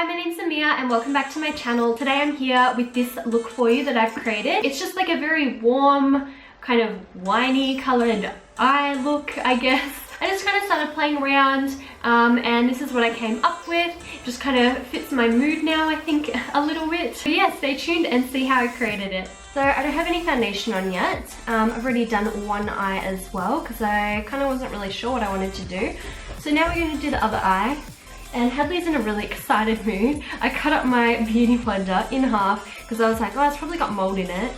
Hi, my name's Amia and welcome back to my channel. Today I'm here with this look for you that I've created. It's just like a very warm, kind of winey coloured eye look, I guess. I just kind of started playing around and this is what I came up with. Just kind of fits my mood now, I think, a little bit. So yeah, stay tuned and see how I created it. So I don't have any foundation on yet. I've already done one eye as well because I kind of wasn't really sure what I wanted to do. So now we're going to do the other eye. And Hadley's in a really excited mood. I cut up my beauty blender in half because I was like, oh, it's probably got mold in it.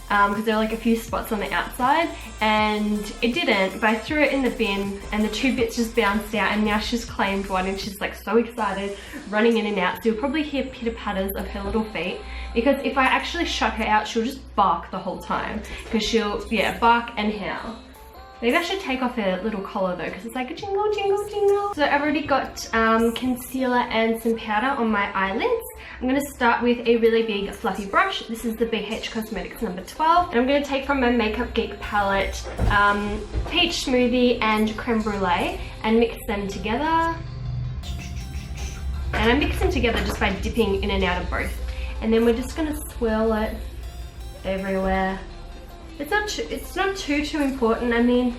Because there are like a few spots on the outside and it didn't, but I threw it in the bin and the two bits just bounced out and now she's claimed one and she's like so excited, running in and out. So you'll probably hear pitter patters of her little feet because if I actually shut her out, she'll just bark the whole time because she'll, yeah, bark and howl. Maybe I should take off her little collar though because it's like a jingle, jingle, jingle. So I've already got concealer and some powder on my eyelids. I'm going to start with a really big fluffy brush. This is the BH Cosmetics number 12. And I'm going to take from my Makeup Geek palette Peach Smoothie and Creme Brulee and mix them together. And I mix them together just by dipping in and out of both. And then we're just going to swirl it everywhere. It's not too important. I mean,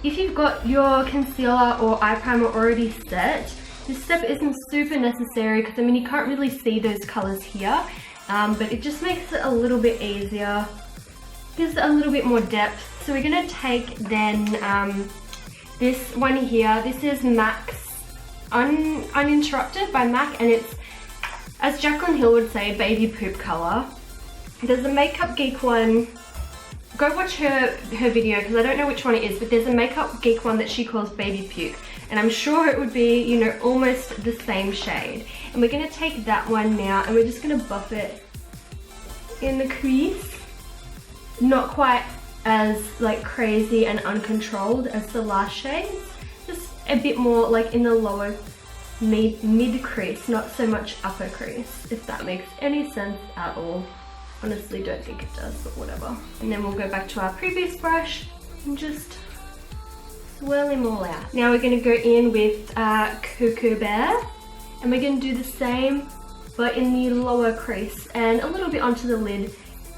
if you've got your concealer or eye primer already set, this step isn't super necessary because I mean you can't really see those colors here, but it just makes it a little bit easier, gives it a little bit more depth. So we're gonna take then this one here. This is MAC's Uninterrupted by MAC, and it's, as Jaclyn Hill would say, baby poop color. There's a Makeup Geek one. Go watch her video because I don't know which one it is, but there's a Makeup Geek one that she calls baby puke, and I'm sure it would be, you know, almost the same shade. And we're going to take that one now and we're just going to buff it in the crease. Not quite as like crazy and uncontrolled as the last shades, just a bit more like in the lower mid crease, not so much upper crease, if that makes any sense at all. Honestly, don't think it does, but whatever. And then we'll go back to our previous brush and just swirl them all out. Now we're going to go in with Cuckoo Bear, and we're going to do the same, but in the lower crease and a little bit onto the lid.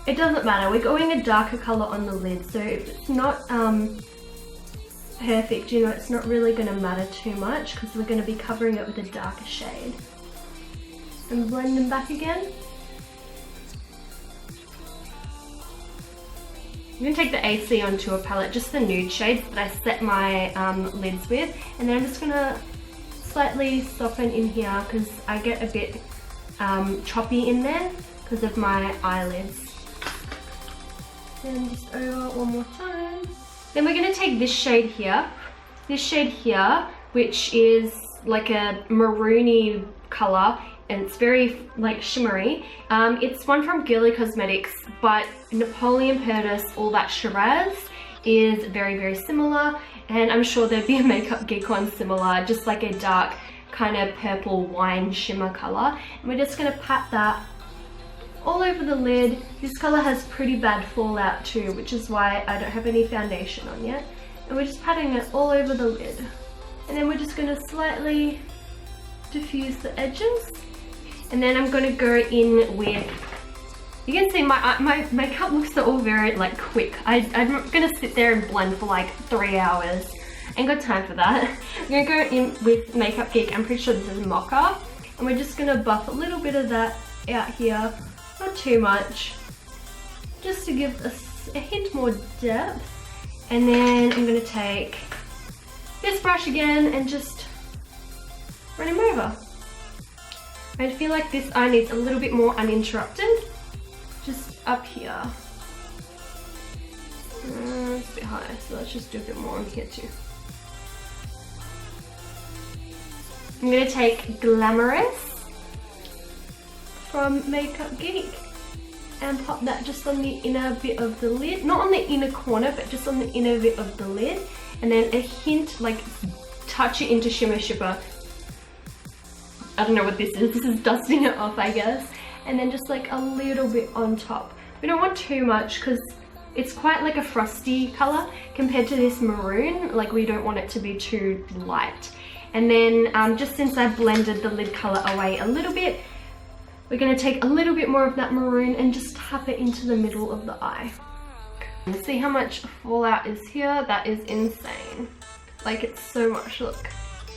It doesn't matter. We're going a darker color on the lid, so if it's not perfect, you know, it's not really going to matter too much because we're going to be covering it with a darker shade. And blend them back again. I'm going to take the AC onto a palette, just the nude shades that I set my lids with, and then I'm just going to slightly soften in here because I get a bit choppy in there because of my eyelids. Then just over one more time. Then we're going to take this shade here, which is like a maroony color, and it's very like shimmery. It's one from Girly Cosmetics, but Napoleon Perdis, all that Shiraz, is very similar, and I'm sure there'd be a Makeup Geek one similar, just like a dark kind of purple wine shimmer color. And we're just gonna pat that all over the lid. This color has pretty bad fallout too, which is why I don't have any foundation on yet. And we're just patting it all over the lid. And then we're just gonna slightly diffuse the edges. And then I'm going to go in with, you can see my makeup looks are all very like quick. I'm going to sit there and blend for like 3 hours. Ain't got time for that. I'm going to go in with Makeup Geek. I'm pretty sure this is Mocha. And we're just going to buff a little bit of that out here. Not too much. Just to give us a hint more depth. And then I'm going to take this brush again and just run him over. I feel like this eye needs a little bit more uninterrupted, just up here. It's a bit high, so let's just do a bit more on here too. I'm going to take Glamorous from Makeup Geek and pop that just on the inner bit of the lid. Not on the inner corner, but just on the inner bit of the lid. And then a hint, like touch it into Shimmer Shipper. I don't know what this is. This is dusting it off, I guess. And then just like a little bit on top. We don't want too much because it's quite like a frosty color compared to this maroon. Like we don't want it to be too light. And then just since I blended the lid color away a little bit, we're going to take a little bit more of that maroon and just tap it into the middle of the eye. And see how much fallout is here? That is insane. Like, it's so much, look.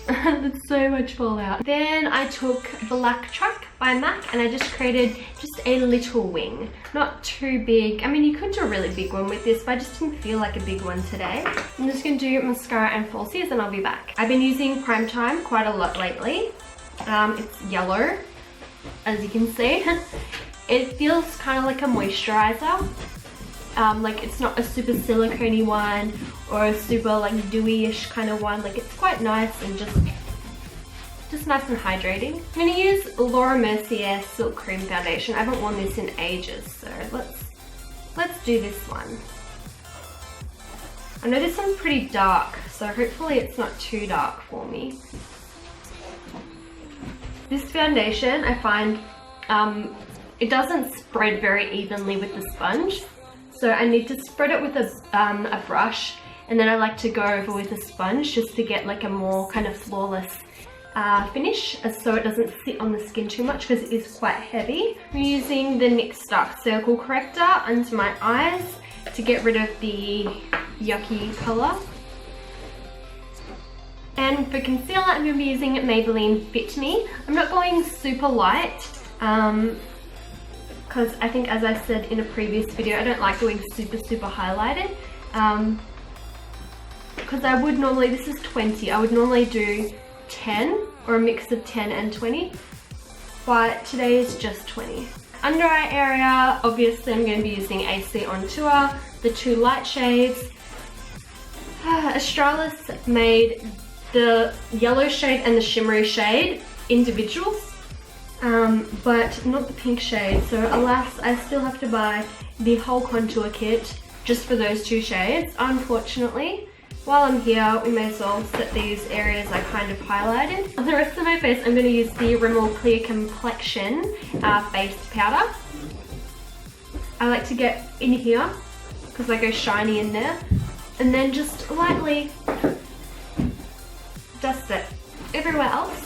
There's so much fallout. Then I took Black Track by MAC and I just created just a little wing. Not too big. I mean, you could do a really big one with this, but I just didn't feel like a big one today. I'm just going to do mascara and falsies and I'll be back. I've been using Prime Time quite a lot lately. It's yellow, as you can see. It feels kind of like a moisturizer. Like it's not a super silicone-y one or a super like dewy-ish kind of one. Like it's quite nice and just nice and hydrating. I'm going to use Laura Mercier Silk Cream Foundation. I haven't worn this in ages, so let's do this one. I know this one's pretty dark, so hopefully it's not too dark for me. This foundation, I find, it doesn't spread very evenly with the sponge. So I need to spread it with a brush, and then I like to go over with a sponge just to get like a more kind of flawless finish, so it doesn't sit on the skin too much because it is quite heavy. I'm using the NYX Dark Circle Corrector under my eyes to get rid of the yucky colour. And for concealer, I'm going to be using Maybelline Fit Me. I'm not going super light. Because I think, as I said in a previous video, I don't like going super highlighted. Because I would normally, this is 20, I would normally do 10 or a mix of 10 and 20, but today is just 20. Under eye area, obviously I'm going to be using AC on Tour, the two light shades. Australis made the yellow shade and the shimmery shade individuals. But not the pink shade, so alas, I still have to buy the whole contour kit just for those two shades, unfortunately. While I'm here, we may as well set these areas I kind of highlighted. On the rest of my face, I'm going to use the Rimmel Clear Complexion face powder. I like to get in here, because I go shiny in there, and then just lightly dust it everywhere else.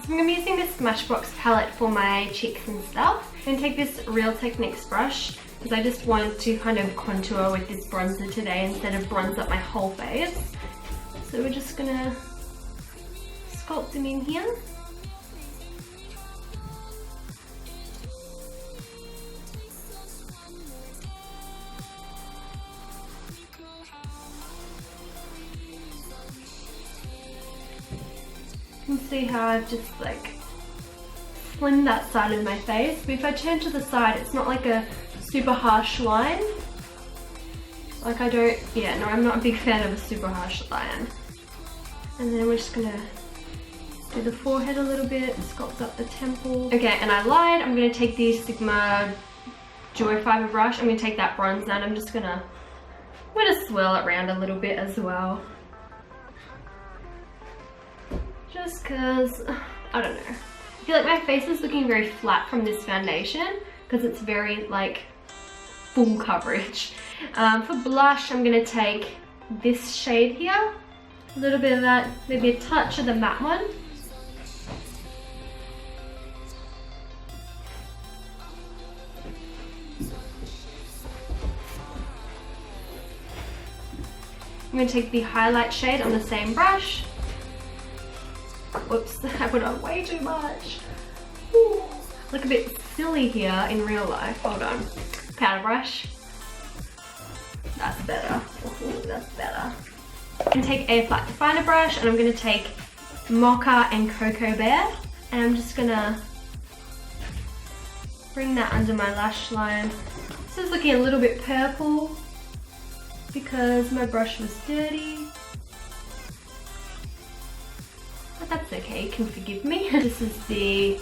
I'm going to be using this Smashbox palette for my cheeks and stuff. I'm going to take this Real Techniques brush because I just wanted to kind of contour with this bronzer today instead of bronze up my whole face. So we're just going to sculpt them in here. You can see how I've just like slimmed that side of my face, but if I turn to the side, it's not like a super harsh line. Like I'm not a big fan of a super harsh line. And then we're just gonna do the forehead a little bit, sculpt up the temple. Okay, and I lied, I'm gonna take the Sigma Joy Fiber brush, I'm gonna take that bronzer and I'm gonna swirl it around a little bit as well. Just cause, I don't know. I feel like my face is looking very flat from this foundation because it's very like full coverage. For blush, I'm gonna take this shade here. A little bit of that, maybe a touch of the matte one. I'm gonna take the highlight shade on the same brush. Whoops, I put on way too much. Ooh, look a bit silly here in real life. Hold on. Powder brush. That's better. Ooh, that's better. I'm going to take a flat definer brush and I'm going to take Mocha and Cocoa Bear and I'm just going to bring that under my lash line. This is looking a little bit purple because my brush was dirty. But that's okay, you can forgive me. This is the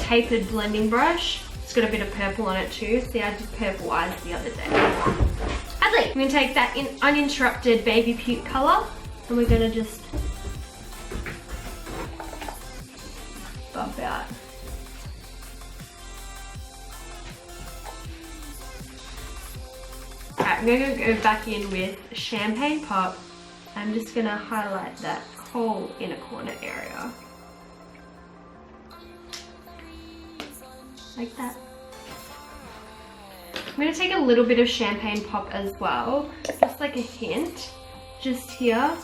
tapered blending brush. It's got a bit of purple on it too. See, I did purple eyes the other day. I'm going to take that uninterrupted baby puke colour and we're going to just buff out. Alright, I'm going to go back in with Champagne Pop. I'm just going to highlight that whole inner corner area. Like that. I'm going to take a little bit of Champagne Pop as well, just like a hint, just here.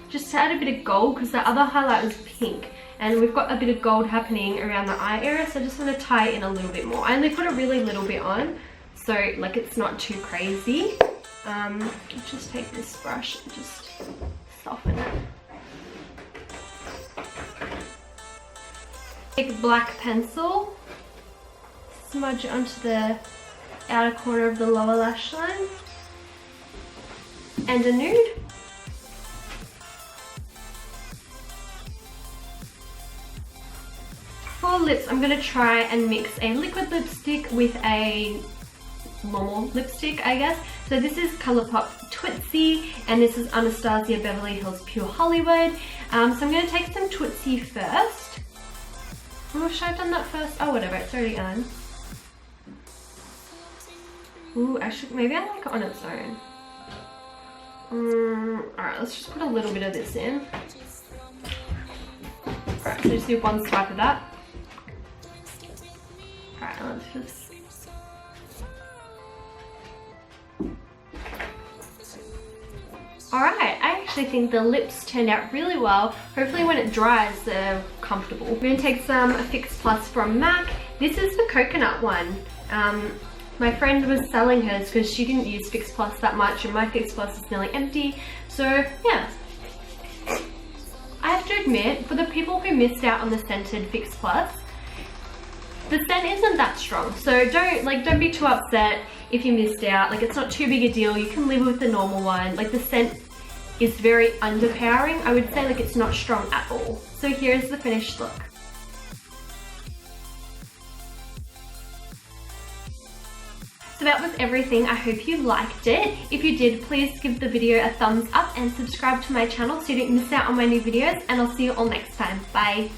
Just to add a bit of gold, because the other highlight was pink. And we've got a bit of gold happening around the eye area, so I just want to tie it in a little bit more. I only put a really little bit on, so like it's not too crazy. Let's just take this brush and just soften it. Take a black pencil, smudge it onto the outer corner of the lower lash line, and a nude. For lips, I'm going to try and mix a liquid lipstick with a normal lipstick, I guess. So this is Colourpop Tootsie, and this is Anastasia Beverly Hills Pure Hollywood. So I'm going to take some Tootsie first. Oh, should I have done that first? Oh, whatever, it's already on. Ooh, actually, maybe I like it on its own. Alright, let's just put a little bit of this in. Alright, so just do one swipe of that. Alright, let's just... Alright, I actually think the lips turned out really well. Hopefully when it dries, they're comfortable. I'm going to take some Fix Plus from MAC. This is the coconut one. My friend was selling hers because she didn't use Fix Plus that much, and my Fix Plus is nearly empty. So yeah. I have to admit, for the people who missed out on the scented Fix Plus, the scent isn't that strong, so don't be too upset if you missed out. Like, it's not too big a deal. You can live with the normal one. Like, the scent is very underpowering. I would say like it's not strong at all. So here's the finished look. So that was everything. I hope you liked it. If you did, please give the video a thumbs up and subscribe to my channel so you don't miss out on my new videos, and I'll see you all next time. Bye.